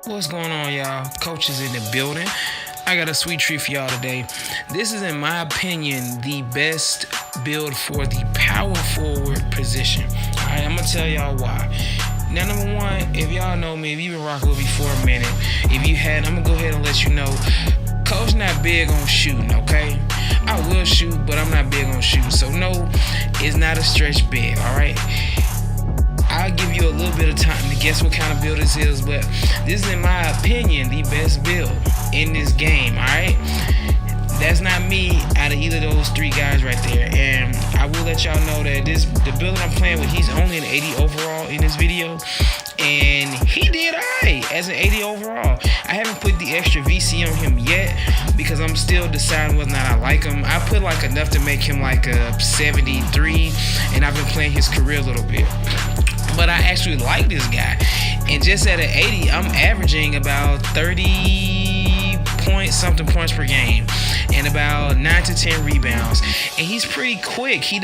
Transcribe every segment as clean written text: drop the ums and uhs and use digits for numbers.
What's going on, y'all? Coach is in the building. I got a sweet treat for y'all today. This is, in my opinion, the best build for the power forward position. All right, I'm going to tell y'all why. Now, number one, if y'all know me, if you've been rocking with me for a minute, if you hadn't, I'm going to go ahead and let you know, Coach not big on shooting, okay? I will shoot, but I'm not big on shooting. So, no, it's not a stretch big, all right? I'll give you a little bit of time to guess what kind of build this is, but this is, in my opinion, the best build in this game, all right? That's not me out of either of those three guys right there. And I will let y'all know that the build I'm playing with, he's only an 80 overall in this video. And he did all right as an 80 overall. I haven't put the extra VC on him yet because I'm still deciding whether or not I like him. I put like enough to make him like a 73, and I've been playing his career a little bit. But I actually like this guy. And just at an 80, I'm averaging about 30-point-something points per game and about 9 to 10 rebounds. And he's pretty quick. He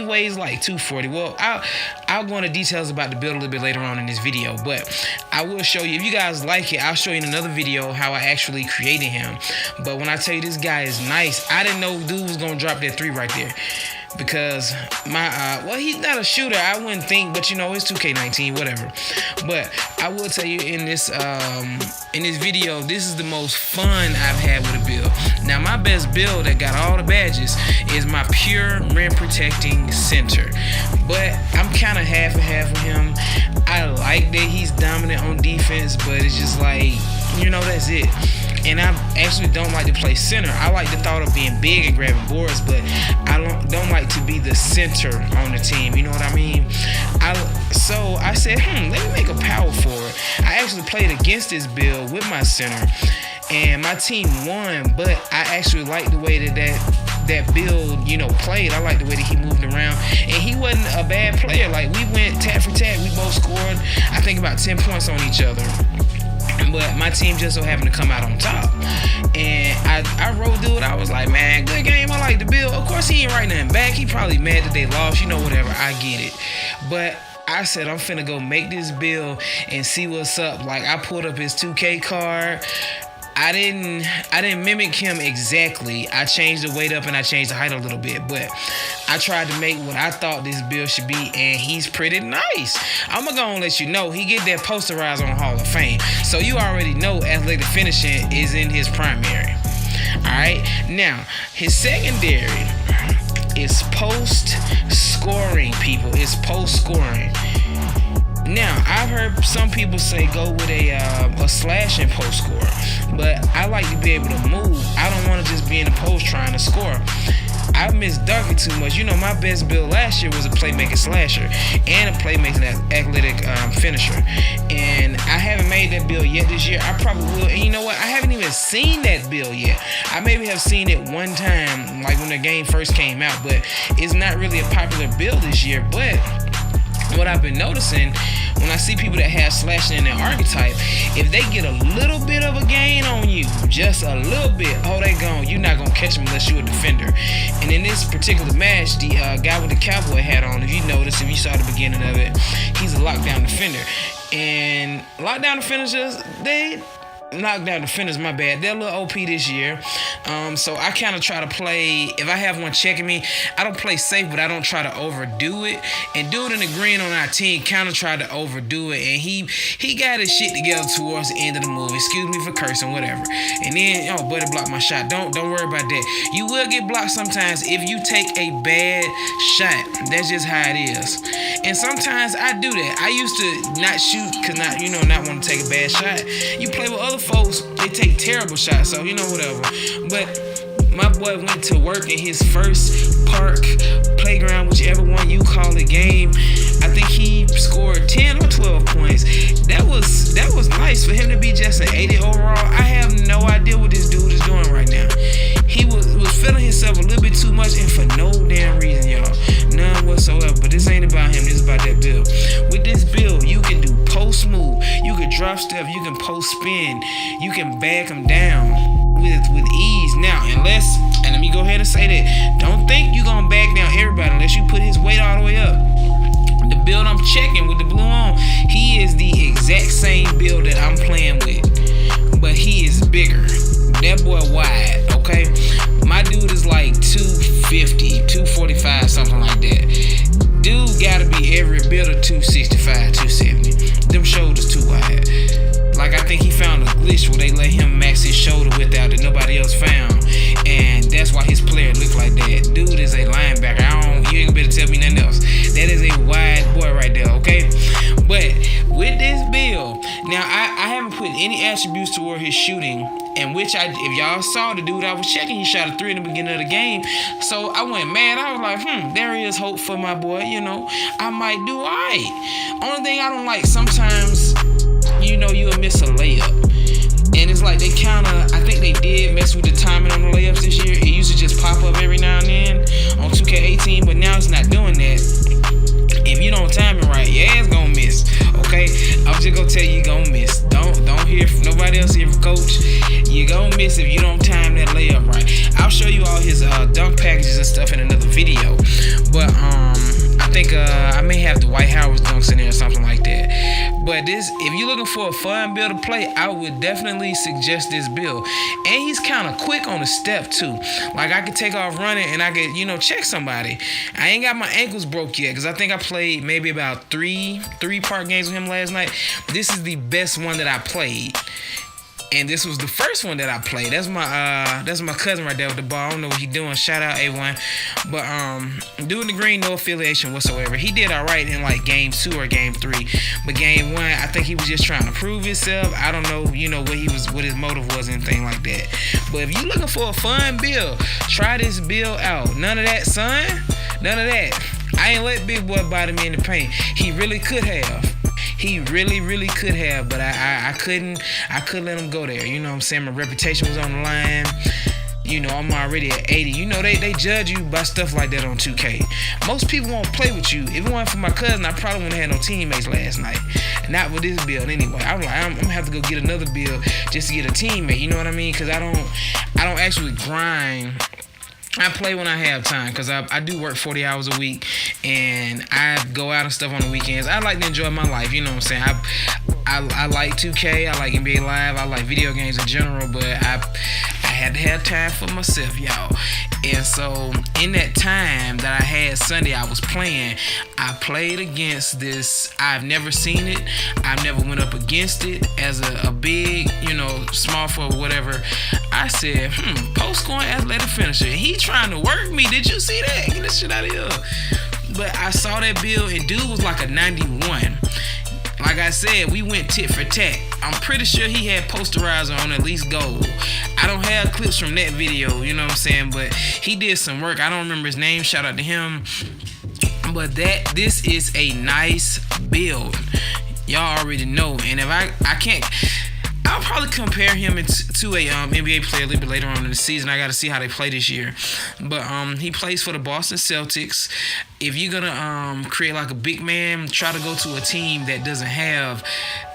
weighs like 240. Well, I'll go into details about the build a little bit later on in this video. But I will show you, if you guys like it, I'll show you in another video how I actually created him. But when I tell you this guy is nice, I didn't know dude was going to drop that 3 right there. Because he's not a shooter, I wouldn't think, but it's 2K19, whatever. But I will tell you in this video, this is the most fun I've had with a build. Now, my best build that got all the badges is my pure rim protecting center. But I'm kind of half and half with him. I like that he's dominant on defense, but it's just like, that's it. And I actually don't like to play center. I like the thought of being big and grabbing boards, but I don't like to be the center on the team. You know what I mean? So I said, let me make a power forward. I actually played against this build with my center, and my team won. But I actually like the way that build, played. I like the way that he moved around, and he wasn't a bad player. Like, we went tat for tat. We both scored, I think, about 10 points on each other. But my team just so happened to come out on top. And I rode through it. I was like, man, good game. I like the build. Of course, he ain't writing nothing back. He probably mad that they lost. Whatever. I get it. But I said, I'm finna go make this build and see what's up. Like, I pulled up his 2K card. I didn't mimic him exactly. I changed the weight up and I changed the height a little bit, but I tried to make what I thought this build should be, and he's pretty nice. I'm gonna go and let you know he get that posterized on Hall of Fame, so you already know athletic finishing is in his primary. All right, now his secondary is post scoring, people. It's post scoring. Now, I've heard some people say go with a slash and post score, but I like to be able to move. I don't want to just be in the post trying to score. I miss dunking too much. My best build last year was a playmaking slasher and a playmaking athletic finisher. And I haven't made that build yet this year. I probably will. And you know what? I haven't even seen that build yet. I maybe have seen it one time, like when the game first came out, but it's not really a popular build this year. But what I've been noticing, when I see people that have slashing in their archetype, if they get a little bit of a gain on you, just a little bit, they gone. You're not gonna catch them unless you're a defender. And in this particular match, the guy with the cowboy hat on, if you notice, if you saw the beginning of it, he's a lockdown defender. And lockdown defenders, knockdown defenders, my bad. They're a little OP this year. So I kind of try to play, if I have one checking me, I don't play safe, but I don't try to overdo it. And dude in the green on our team kind of tried to overdo it, and he got his shit together towards the end of the movie. Excuse me for cursing, whatever. And then, buddy blocked my shot. Don't worry about that. You will get blocked sometimes if you take a bad shot. That's just how it is. And sometimes I do that. I used to not shoot because not want to take a bad shot. You play with other folks, they take terrible shots, so whatever. But my boy went to work in his first park, playground, whichever one you call it, game. I think he scored 10 or 12 points. That was nice for him to be just an 80 overall. I have no idea what this dude is doing right now. He was feeling himself a little bit too much, and for no damn reason, y'all. None whatsoever. But this ain't about him, this is about that build. With this build, you can do post move, you can drop step, you can post spin, you can back him down with ease. Now, and let me go ahead and say that, don't think you're gonna back down everybody unless you put his weight all the way up. The build I'm checking with the blue on, he is the exact same build that I'm playing with, but he is bigger. That boy wide, okay? My dude is like 250, 245, something like that. Dude gotta be every bit of 265, 270. Them shoulders too wide. Like, I think he found a glitch where they let him max his shoulder width out that nobody else found. And that's why his player look like that. Dude is a linebacker. You ain't gonna be able to tell me nothing else. That is a wide boy right there, okay? But with this build, now I haven't put any attributes toward his shooting, and which if y'all saw the dude I was checking, he shot a 3 in the beginning of the game. So I went mad. I was like, there is hope for my boy, I might do all right. Only thing I don't like sometimes, you'll miss a layup. And it's like I think they did mess with the timing on the layups this year. It used to just pop up every now and then on 2K18, but now it's not doing that. If you don't time it right, your ass gonna miss. Okay, I'm just gonna tell you, gonna miss. Don't hear from nobody else here from coach. You gonna miss if you don't time that layup right. I'll show you all his dunk packages and stuff in another video. But I think I may have the Dwight Howard's dunks in there or something like that. But if you're looking for a fun build to play, I would definitely suggest this build. And he's kind of quick on the step too. Like, I could take off running and I could, check somebody. I ain't got my ankles broke yet because I think I played maybe about three-part games with him last night. This is the best one that I played. And this was the first one that I played. That's my cousin right there with the ball. I don't know what he doing. Shout out A1. But doing the green, no affiliation whatsoever. He did all right in like game 2 or game 3. But game 1, I think he was just trying to prove himself. I don't know, what his motive was, anything like that. But if you're looking for a fun build, try this build out. None of that, son. None of that. I ain't let big boy body me in the paint. He really could have. He really, really could have, but I couldn't let him go there. You know what I'm saying? My reputation was on the line. I'm already at 80. They judge you by stuff like that on 2K. Most people won't play with you. If it wasn't for my cousin, I probably wouldn't have had no teammates last night. Not with this build anyway. I'm like, I'm gonna have to go get another build just to get a teammate. You know what I mean? Because I don't actually grind. I play when I have time because I do work 40 hours a week and I go out and stuff on the weekends. I like to enjoy my life, you know what I'm saying? I like 2K, I like NBA Live, I like video games in general, but I had to have time for myself, y'all. And so in that time that I had Sunday, I was playing. I played against this. I've never seen it. I've never went up against it as a big, small forward, whatever. I said, post scoring athletic finisher. He trying to work me. Did you see that? Get this shit out of here. But I saw that build and dude was like a 91. Like I said, we went tit for tat. I'm pretty sure he had posterizer on at least goal. I don't have clips from that video, you know what I'm saying? But he did some work. I don't remember his name. Shout out to him. But this is a nice build. Y'all already know. And if I can't... I'll probably compare him to a NBA player a little bit later on in the season. I got to see how they play this year. But he plays for the Boston Celtics. If you're going to create like a big man, try to go to a team that doesn't have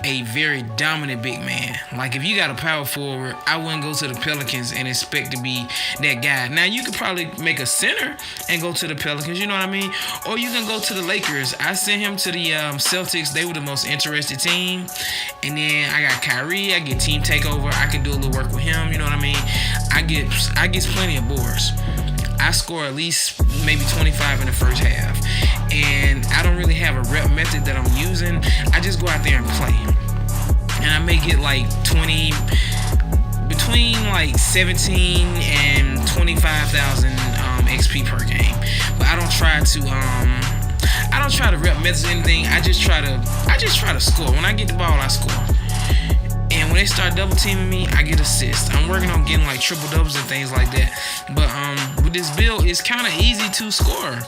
a very dominant big man. Like if you got a power forward, I wouldn't go to the Pelicans and expect to be that guy. Now, you could probably make a center and go to the Pelicans, you know what I mean? Or you can go to the Lakers. I sent him to the Celtics. They were the most interested team. And then I got Kyrie. I get team takeover. I can do a little work with him, you know what I mean? I get plenty of boards. I score at least maybe 25 in the first half. And I don't really have a rep method that I'm using. I just go out there and play. And I may get like 20, between like 17 and 25,000 XP per game. But I don't try to rep methods or anything. I just try to score. When I get the ball, I score. And when they start double teaming me, I get assists. I'm working on getting like triple doubles and things like that. But with this build, it's kind of easy to score.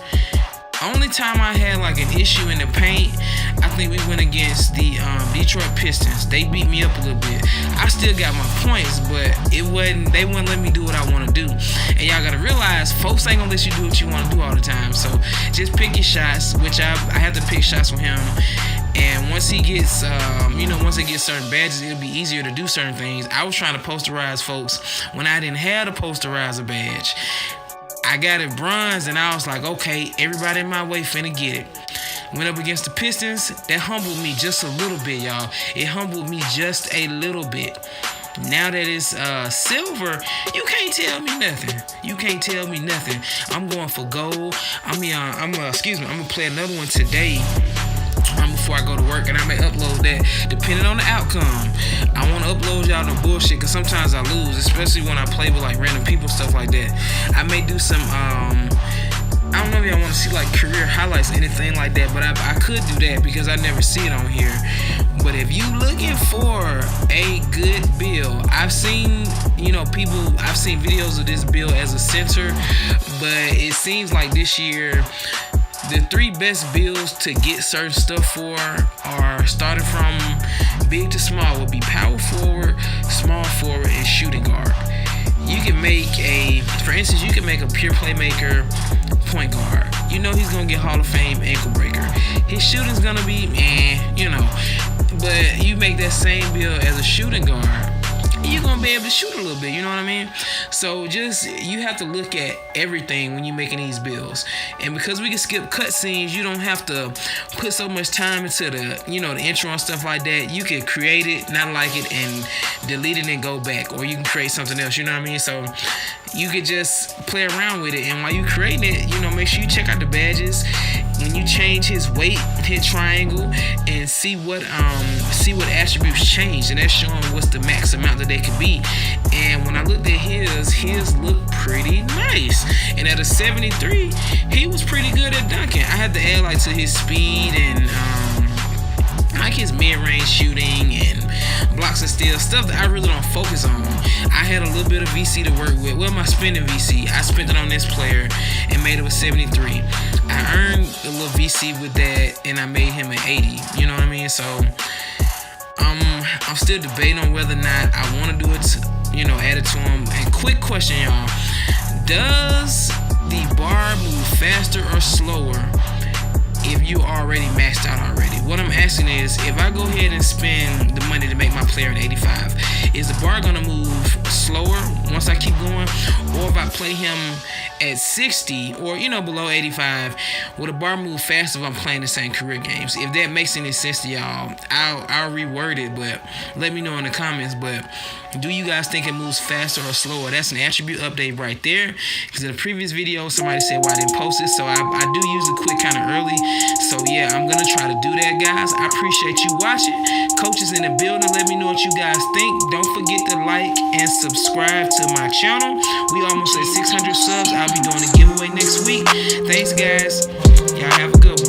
Only time I had like an issue in the paint, I think we went against the Detroit Pistons. They beat me up a little bit. I still got my points, but they wouldn't let me do what I want to do. And y'all gotta realize, folks ain't gonna let you do what you want to do all the time. So just pick your shots, which I have to pick shots from him. And once he gets, once they get certain badges, it'll be easier to do certain things. I was trying to posterize folks when I didn't have the posterizer badge. I got it bronze, and I was like, okay, everybody in my way finna get it. Went up against the Pistons. That humbled me just a little bit, y'all. It humbled me just a little bit. Now that it's silver, you can't tell me nothing. You can't tell me nothing. I'm going for gold. I'm gonna play another one today. Before I go to work, and I may upload that depending on the outcome. I want to upload y'all no bullshit because sometimes I lose, especially when I play with like random people, stuff like that. I may do some I don't know if y'all want to see like career highlights, anything like that, but I could do that because I never see it on here. But if you looking for a good build, I've seen videos of this build as a center, but it seems like this year the 3 best builds to get certain stuff for are starting from big to small would be power forward, small forward, and shooting guard. You can make for instance, you can make a pure playmaker point guard. You know he's gonna get Hall of Fame ankle breaker. His shooting's gonna be but you make that same build as a shooting guard, you're gonna be able to shoot a little bit, you know what I mean? So you have to look at everything when you're making these builds. And because we can skip cutscenes, you don't have to put so much time into the intro and stuff like that. You can create it, not like it, and delete it and go back, or you can create something else, you know what I mean? So you could just play around with it, and while you creating it, make sure you check out the badges. When you change his weight, hit triangle, and see what attributes change, and that's showing what's the max amount that they could be. And when I looked at his looked pretty nice. And at a 73, he was pretty good at dunking. I had to add like to his speed and like his mid-range shooting and blocks and steals, stuff that I really don't focus on. I had a little bit of VC to work with. Well, my spending VC, I spent it on this player and made it a 73. I earned a little VC with that, and I made him an 80. You know what I mean? So I'm still debating on whether or not I want to do it, add it to him. And quick question, y'all: does the bar move faster or slower if you already maxed out already? What I'm asking is, if I go ahead and spend the money to make my player an 85, is the bar gonna move slower once I keep going? Or if I play him at 60 or below 85, will the bar move faster if I'm playing the same career games? If that makes any sense to y'all, I'll reword it, but let me know in the comments. But do you guys think it moves faster or slower? That's an attribute update right there, because in the previous video somebody said why I didn't post it, so I do usually quit kind of early. So yeah, I'm gonna try to do that, guys. I appreciate you watching. Coaches in the building, let me know what you guys think. Don't forget to like and subscribe to my channel. We almost at 600 subs. I'll be doing a giveaway next week. Thanks, guys. Y'all have a good one.